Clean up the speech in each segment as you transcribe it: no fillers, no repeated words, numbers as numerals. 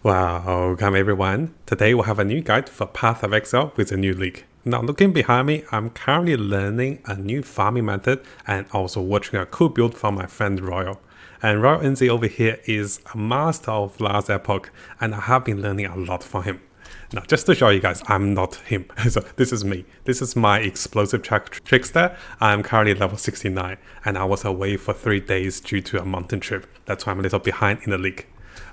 Welcome everyone. Today we'll have a new guide for Path of Exile with a new league. Now looking behind me, I'm currently learning a new farming method and also watching a cool build from my friend Royal. And Royal NZ over here is a master of last epoch and I have been learning a lot from him. Now just to show you guys, I'm not him. So this is me. This is my explosive trickster. I'm currently level 69 and I was away for 3 days due to a mountain trip. That's why I'm a little behind in the league.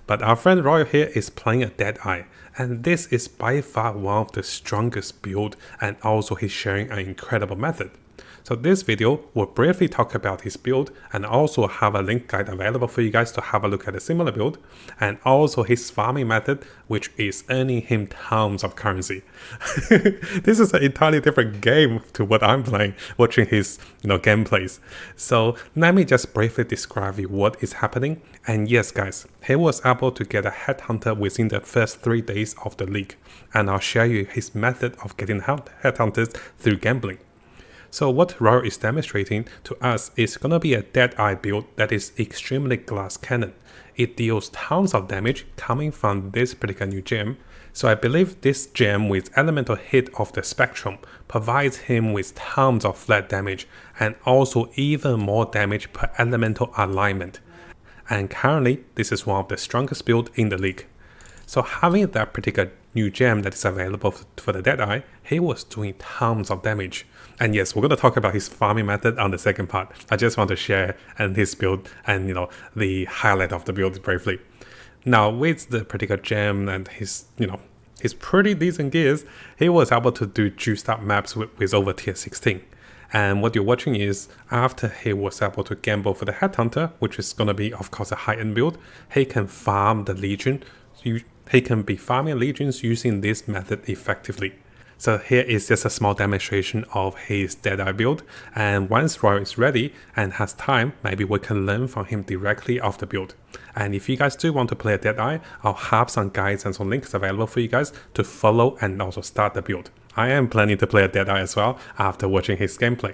But our friend Royal here is playing a Deadeye, and this is by far one of the strongest build, and also he's sharing an incredible method. So this video will briefly talk about his build and also have a link guide available for you guys to have a look at a similar build, and also his farming method, which is earning him tons of currency. This is an entirely different game to what I'm playing, watching his gameplays. So let me just briefly describe you what is happening. And yes guys, he was able to get a Headhunter within the first 3 days of the league, and I'll share you his method of getting Headhunters through gambling. So what Royal is demonstrating to us is gonna be a Deadeye build that is extremely glass cannon. It deals tons of damage coming from this particular new gem. So I believe this gem with elemental hit of the spectrum provides him with tons of flat damage and also even more damage per elemental alignment. And currently this is one of the strongest builds in the league. So having that particular new gem that is available for the Deadeye, he was doing tons of damage. And yes, we're going to talk about his farming method on the second part. I just want to share his build and the highlight of the build briefly. Now with the particular gem and his pretty decent gears, he was able to do juiced up maps with over tier 16. And what you're watching is after he was able to gamble for the Headhunter, which is going to be of course a high-end build, he can farm the Legion. He can be farming legions using this method effectively. So here is just a small demonstration of his Deadeye build, and once Royal is ready and has time, maybe we can learn from him directly off the build. And if you guys do want to play a Deadeye, I'll have some guides and some links available for you guys to follow and also start the build. I am planning to play a Deadeye as well after watching his gameplay.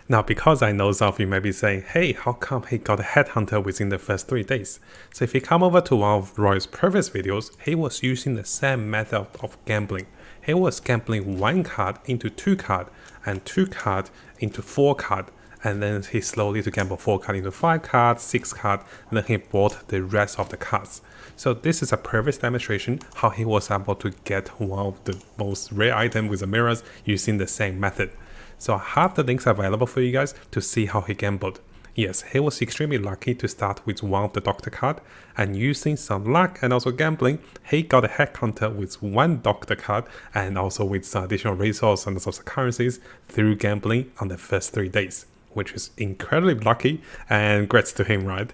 Now, because I know some of you may be saying, hey, how come he got a Headhunter within the first 3 days? So if you come over to one of Roy's previous videos, he was using the same method of gambling. He was gambling 1 card into 2 card and 2 card into 4 card. And then he slowly to gamble 4 card into 5 cards, 6 card, and then he bought the rest of the cards. So this is a previous demonstration how he was able to get one of the most rare items with the mirrors using the same method. So I have the links available for you guys to see how he gambled. Yes, he was extremely lucky to start with one of the Doctor card, and using some luck and also gambling, he got a Headhunter with 1 Doctor card and also with some additional resources and also currencies through gambling on the first 3 days, which is incredibly lucky and congrats to him, right?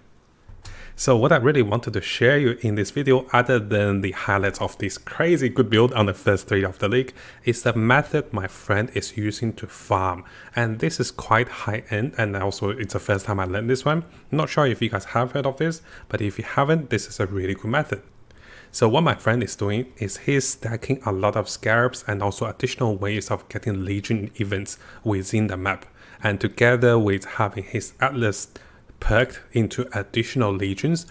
So what I really wanted to share you in this video, other than the highlights of this crazy good build on the first 3 of the league, is the method my friend is using to farm. And this is quite high end, and also it's the first time I learned this one. Not sure if you guys have heard of this, but if you haven't, this is a really good method. So what my friend is doing is he's stacking a lot of scarabs and also additional ways of getting Legion events within the map. And together with having his Atlas perked into additional legions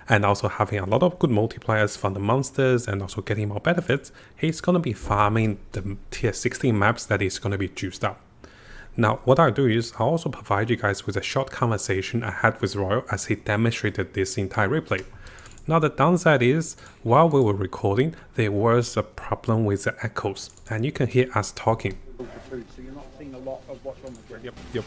and also having a lot of good multipliers from the monsters and also getting more benefits, he's going to be farming the tier 16 maps that is going to be juiced up. Now what I'll do is I'll also provide you guys with a short conversation I had with Royal as he demonstrated this entire replay. Now the downside is, while we were recording, there was a problem with the echoes and you can hear us talking. So you're not seeing a lot of what's on the grid. Yep.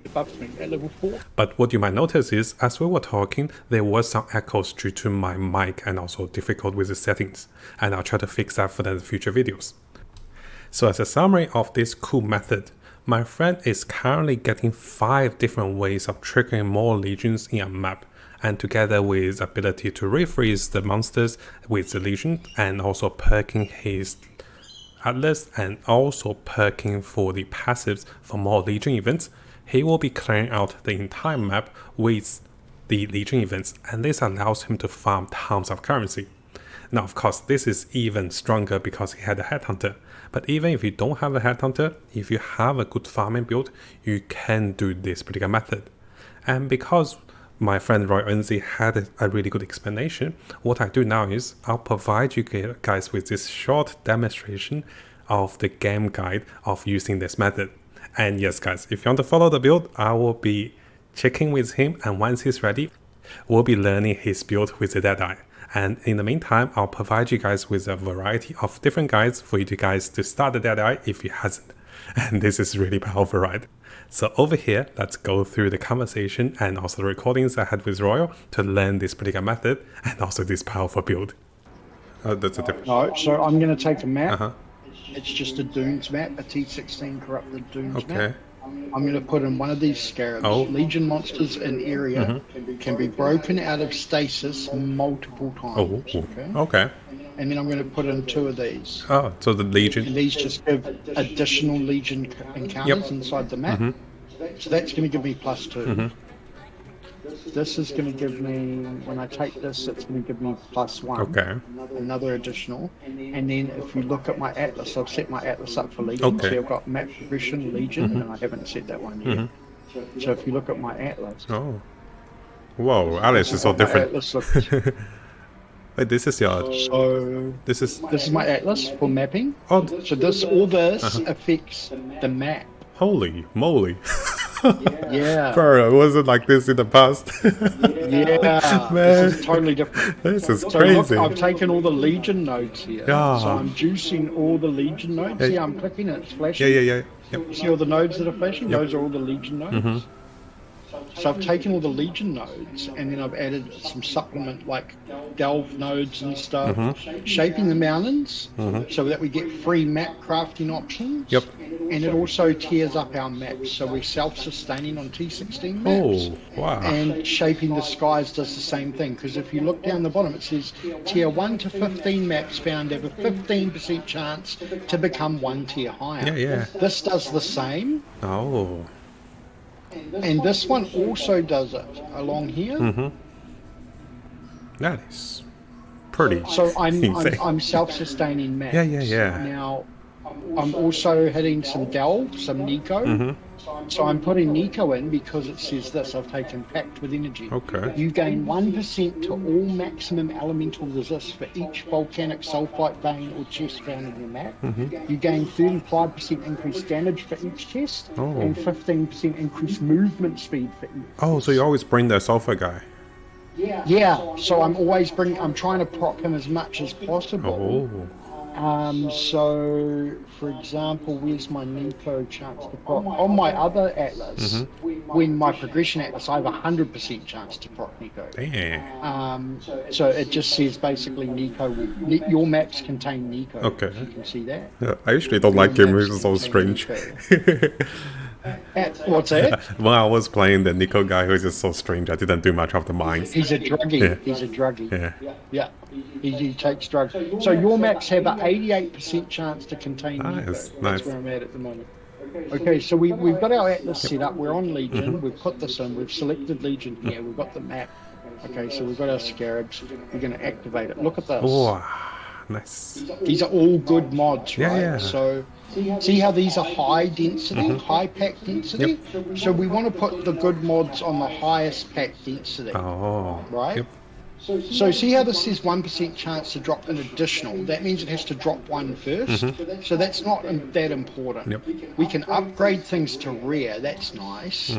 Above me at level 4. But what you might notice is, as we were talking, there was some echoes due to my mic and also difficult with the settings. And I'll try to fix that for the future videos. So as a summary of this cool method, my friend is currently getting 5 different ways of triggering more legions in a map. And together with ability to refreeze the monsters with the legion and also perking his Atlas and also perking for the passives for more legion events, he will be clearing out the entire map with the Legion events, and this allows him to farm tons of currency. Now of course this is even stronger because he had a Headhunter, but even if you don't have a Headhunter, if you have a good farming build, you can do this particular method. And because my friend Roy Enzi had a really good explanation. What I do now is I'll provide you guys with this short demonstration of the game guide of using this method. And yes, guys, if you want to follow the build, I will be checking with him, and once he's ready, we'll be learning his build with the Deadeye. And in the meantime, I'll provide you guys with a variety of different guides for you guys to start the Deadeye if he hasn't. And this is really powerful, right? So over here, let's go through the conversation and also the recordings I had with Royal to learn this particular method and also this powerful build. That's a different. No, so I'm going to take a map. It's just a Dunes map, a T16 corrupted Dunes map. I'm going to put in one of these scarabs. Legion monsters in area can be broken out of stasis multiple times. Okay. And then I'm going to put in 2 of these. Oh, so the Legion. And these just give additional Legion encounters inside the map. So that's going to give me +2. This is going to give me, when I take this, it's going to give me +1. Okay. Another additional. And then if you look at my atlas, I've set my atlas up for Legion. So I've got map progression, Legion, and I haven't set that one yet. So if you look at my atlas. Oh. Whoa, Atlas is so different. Atlas looks, Wait, this is your... So this is my atlas for mapping. Oh. So all this affects the map. Holy moly. Yeah. Bro, it wasn't like this in the past. Yeah. Man. This is totally different. This is So crazy. look, I've taken all the Legion nodes here. Yeah. So I'm juicing all the Legion nodes. See, I'm clicking and it's flashing. Yeah. Yep. See all the nodes that are flashing? Those are all the Legion nodes. So I've taken all the Legion nodes and then I've added some supplement like delve nodes and stuff, shaping the mountains so that we get free map crafting options. Yep. And it also tears up our maps, so we're self-sustaining on T16 maps. Oh, wow. And shaping the skies does the same thing, because if you look down the bottom, it says tier 1 to 15 maps found have a 15% chance to become 1 tier higher. Yeah. This does the same. Oh. And this one also does it along here. That is pretty So insane. I'm self-sustaining maps. Yeah. Now, I'm also hitting some Delve, some Nico. So I'm putting Nico in because it says this, I've taken Pact with Energy. Okay. You gain 1% to all maximum elemental resist for each volcanic sulfite vein or chest found in your map. You gain 35% increased damage for each chest and 15% increased movement speed for each. Oh, so you always bring the sulfur guy. Yeah, so I'm trying to proc him as much as possible. Oh. So, for example, where's my Nico chance to proc? On my other atlas, when my progression atlas, I have 100% chance to proc Nico. Damn. So it just says basically Nico, your maps contain Nico. Okay. You can see that. Yeah, I usually don't like him, he's so strange. What's that? When I was playing the Nico guy, who is just so strange, I didn't do much of the mines. He's a druggie. Yeah. He's a druggie. Yeah. He takes drugs. So your maps have an 88% chance to contain Nico. Nice. That's where I'm at the moment. Okay, so we've got our atlas set up. We're on Legion. We've put this in. We've selected Legion here. We've got the map. Okay, so we've got our scarabs. We're going to activate it. Look at this. Oh, nice. These are all good mods, right? Yeah. So see how these are high density, high pack density? So we want to put the good mods on the highest pack density. Oh. Right? Yep. So see how this says 1% chance to drop an additional? That means it has to drop one first. So that's not that important. Yep. We can upgrade things to rare. That's nice.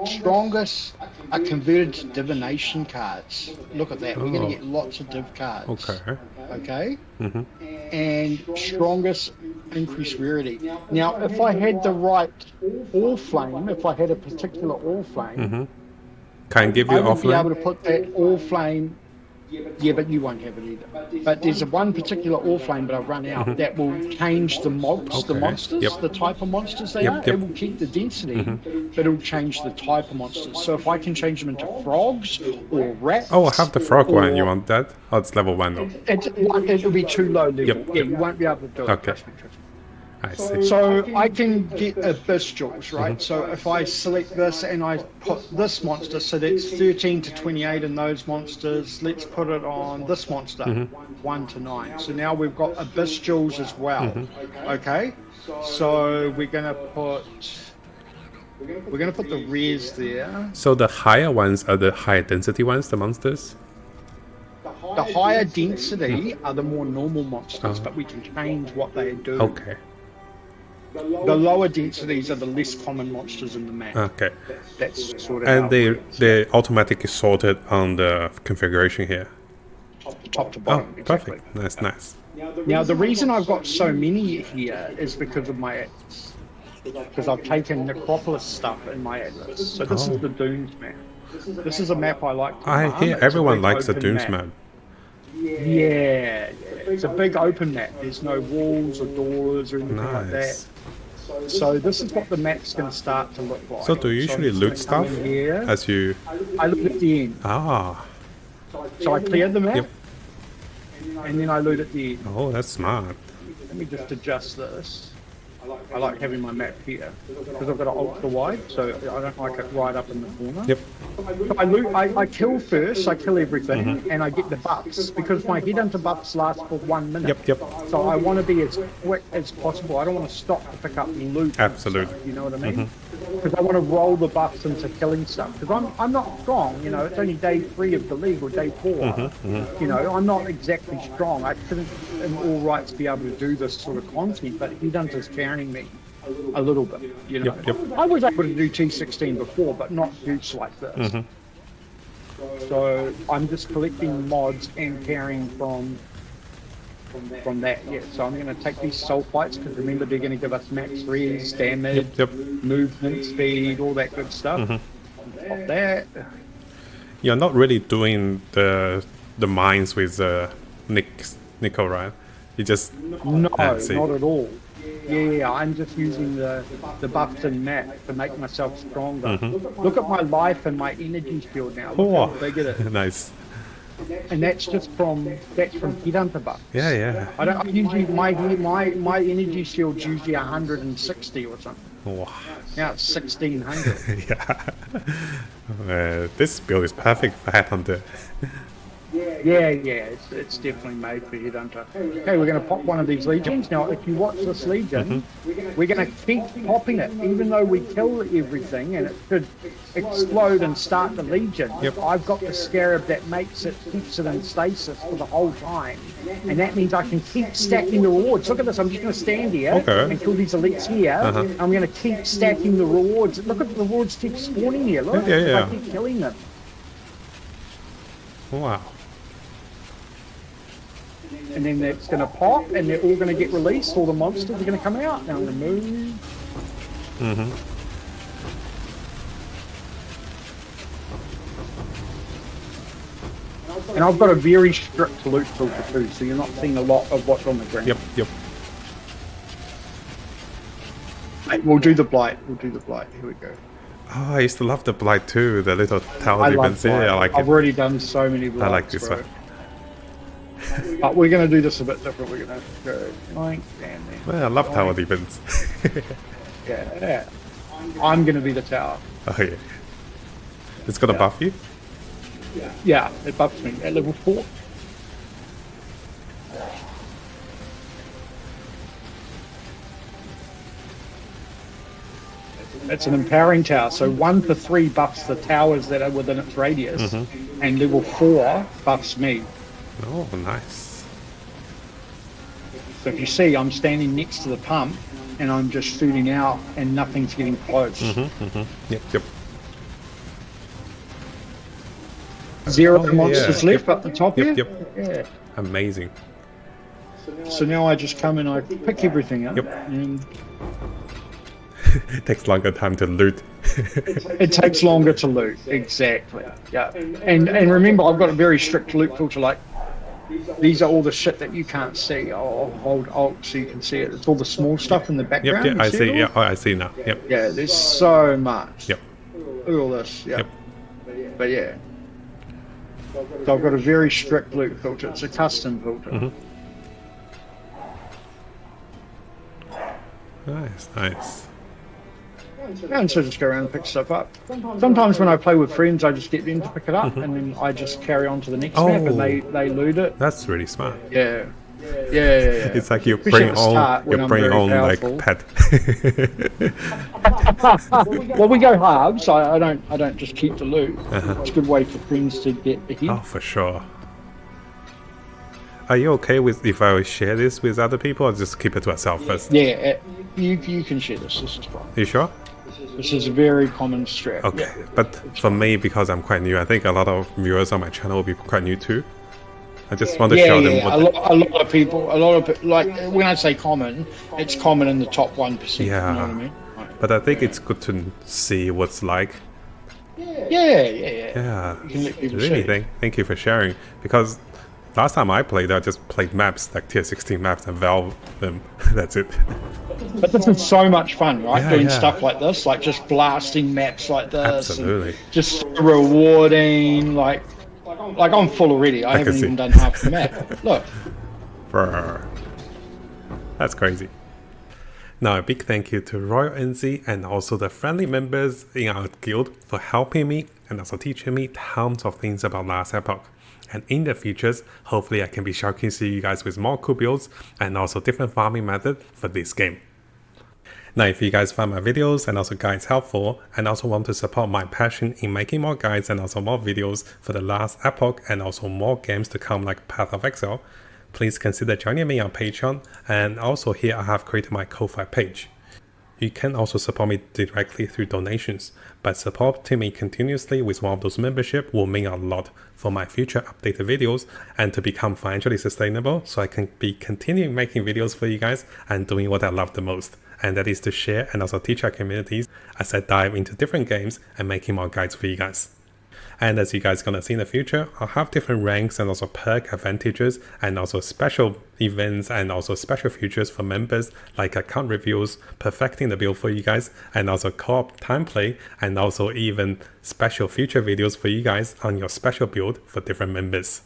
Strongest are converted to divination cards. Look at that. We're going to get lots of div cards. Okay. And strongest increased rarity. Now, if I had the right all flame, if I had a particular all flame, Can give you I would be able offline. to put that all flame. Yeah, but you won't have it either. But there's a one particular all flame, but I've run out, that will change the mobs, the monsters, the type of monsters they are. It will keep the density, but it will change the type of monsters. So if I can change them into frogs or rats. Oh, I have the frog one. You want that? Oh, it's level 1 though. It'll be too low level. Yeah, you won't be able to do it. Okay. Trust me. I see. So I can get abyssals, right? So if I select this and I put this monster, so that's 13 to 28 in those monsters. Let's put it on this monster, 1 to 9. So now we've got abyssals as well. Okay, so we're gonna put We're going to put the rares there. So the higher ones are the higher density ones, the monsters? The higher density are the more normal monsters, but we can change what they do. Okay. The lower densities are the less common monsters in the map. Okay. That's sort of And they're automatically sorted on the configuration here. top to bottom. Oh, exactly. perfect. Nice. Now, the reason I've got so many here is because of my atlas. Because I've taken Necropolis stuff in my atlas. So this is the Dunes map. This is a map I like to I run. hear It's everyone a big likes the open Dunes map. Yeah. It's a big open map. There's no walls or doors or anything like that. So this is what the map's going to start to look like. So do you usually loot stuff as you... I loot at the end. Ah. So I cleared the map, Yep. and then I loot at the end. Oh, that's smart. Let me just adjust this. I like having my map here because I've got an ultra wide, so I don't like it right up in the corner. Yep. I loot. I kill first. I kill everything, and I get the buffs because my headhunter buffs last for 1 minute. Yep. So I want to be as quick as possible. I don't want to stop to pick up loot. Absolutely. You know what I mean? Because I want to roll the buffs into killing stuff. Because I'm not strong. You know, it's only day 3 of the league or day 4. You know, I'm not exactly strong. I shouldn't, in all rights, be able to do this sort of content. But headhunter's carrying me a little bit. You know, Yep. I was able to do T16 before, but not huge like this. So I'm just collecting mods and carrying from that. Yeah. So I'm going to take these sulfites because remember they're going to give us max res, damage, Yep. movement speed, all that good stuff. Pop that. You're not really doing the mines with nickel, right? You just... No, see. not at all. Yeah, I'm just using the buffs and map to make myself stronger. Look at my life and my energy shield now. Look how big it is. Nice. And that's just from headhunter buffs. Yeah. I usually my energy shield's usually 160 or something. Wow. Now it's 1600. Yeah. This build is perfect for Headhunter. Yeah, it's definitely made for Headhunter. Okay, we're going to pop one of these legions. Now, if you watch this legion, we're going to keep popping it, even though we kill everything and it could explode and start the legion. I've got the scarab that keeps it in stasis for the whole time, and that means I can keep stacking the rewards. Look at this, I'm just going to stand here and kill these elites here. I'm going to keep stacking the rewards. Look at the rewards keep spawning here. Look, I keep killing them. Wow. And then that's going to pop, and they're all going to get released. All the monsters are going to come out. Now I'm going to move. And I've got a very strict loot filter too, so you're not seeing a lot of what's on the ground. Yep. We'll do the blight. Here we go. Oh, I used to love the blight too. The little tower I defense. love blight. Yeah, I like it. I've already done so many blights. I like this one. But we're going to do this a bit different. We're going to go like and then. Well, I love tower defense. Yeah. I'm going to be the tower. Oh yeah. It's gonna buff you? Yeah, it buffs me at level 4. It's an empowering tower, so 1 for 3 buffs the towers that are within its radius, and level 4 buffs me. Oh, nice. So if you see, I'm standing next to the pump, and I'm just shooting out, and nothing's getting close. Yep. 0 monsters left up the top here. Yep. Yeah. Amazing. So now I just come and I pick everything up. And It takes longer time to loot. it takes longer to loot. Exactly. Yeah. And remember, I've got a very strict loot filter. Like, these are all the shit that you can't see. I'll hold Alt so you can see it. It's all the small stuff in the background. Yep, I see. It Yeah, I see now. Yep. Yeah, there's so much. Yep. Look at all this. Yeah. But yeah. So I've got a very strict loot filter. It's a custom filter. Nice. And so just go around and pick stuff up. Sometimes when I play with friends, I just get them to pick it up, and then I just carry on to the next map, and they loot it. That's really smart. Yeah. Yeah. It's like you Especially bring at the on start when I'm very like powerful. pet. Well, we go halves. I don't just keep the loot. It's a good way for friends to get ahead. Oh, for sure. Are you okay with if I share this with other people, or just keep it to myself first? Yeah, you can share this. This is fine. You sure? This is a very common strat. Okay, Yeah. but for me, because I'm quite new, I think a lot of viewers on my channel will be quite new too. I just want to show them what. A lot of people, like when I say common, it's common in the top 1%. Yeah. You know what I mean? But I think it's good to see what's like. Yeah. Yeah. You can let people Really, see. thank you for sharing. Because last time I played, I just played maps, like tier 16 maps, and valve them. That's it. But this is so much fun, right? Yeah, Doing yeah. stuff like this, like just blasting maps like this. Absolutely. And just rewarding, like I'm full already. I haven't see. even done half the map. Look. Brr. That's crazy. Now, a big thank you to Royal NZ and also the friendly members in our guild for helping me and also teaching me tons of things about Last Epoch. And in the futures, hopefully I can be showcasing you guys with more cool builds and also different farming methods for this game. Now, if you guys find my videos and also guides helpful and also want to support my passion in making more guides and also more videos for the Last Epoch and also more games to come like Path of Exile, please consider joining me on Patreon, and also here I have created my Ko-Fi page. You can also support me directly through donations, but supporting me continuously with one of those memberships will mean a lot for my future updated videos and to become financially sustainable so I can be continuing making videos for you guys and doing what I love the most, and that is to share and also teach our communities as I dive into different games and making more guides for you guys. And as you guys are going to see in the future, I'll have different ranks and also perk advantages and also special events and also special features for members like account reviews, perfecting the build for you guys, and also co-op time play, and also even special future videos for you guys on your special build for different members.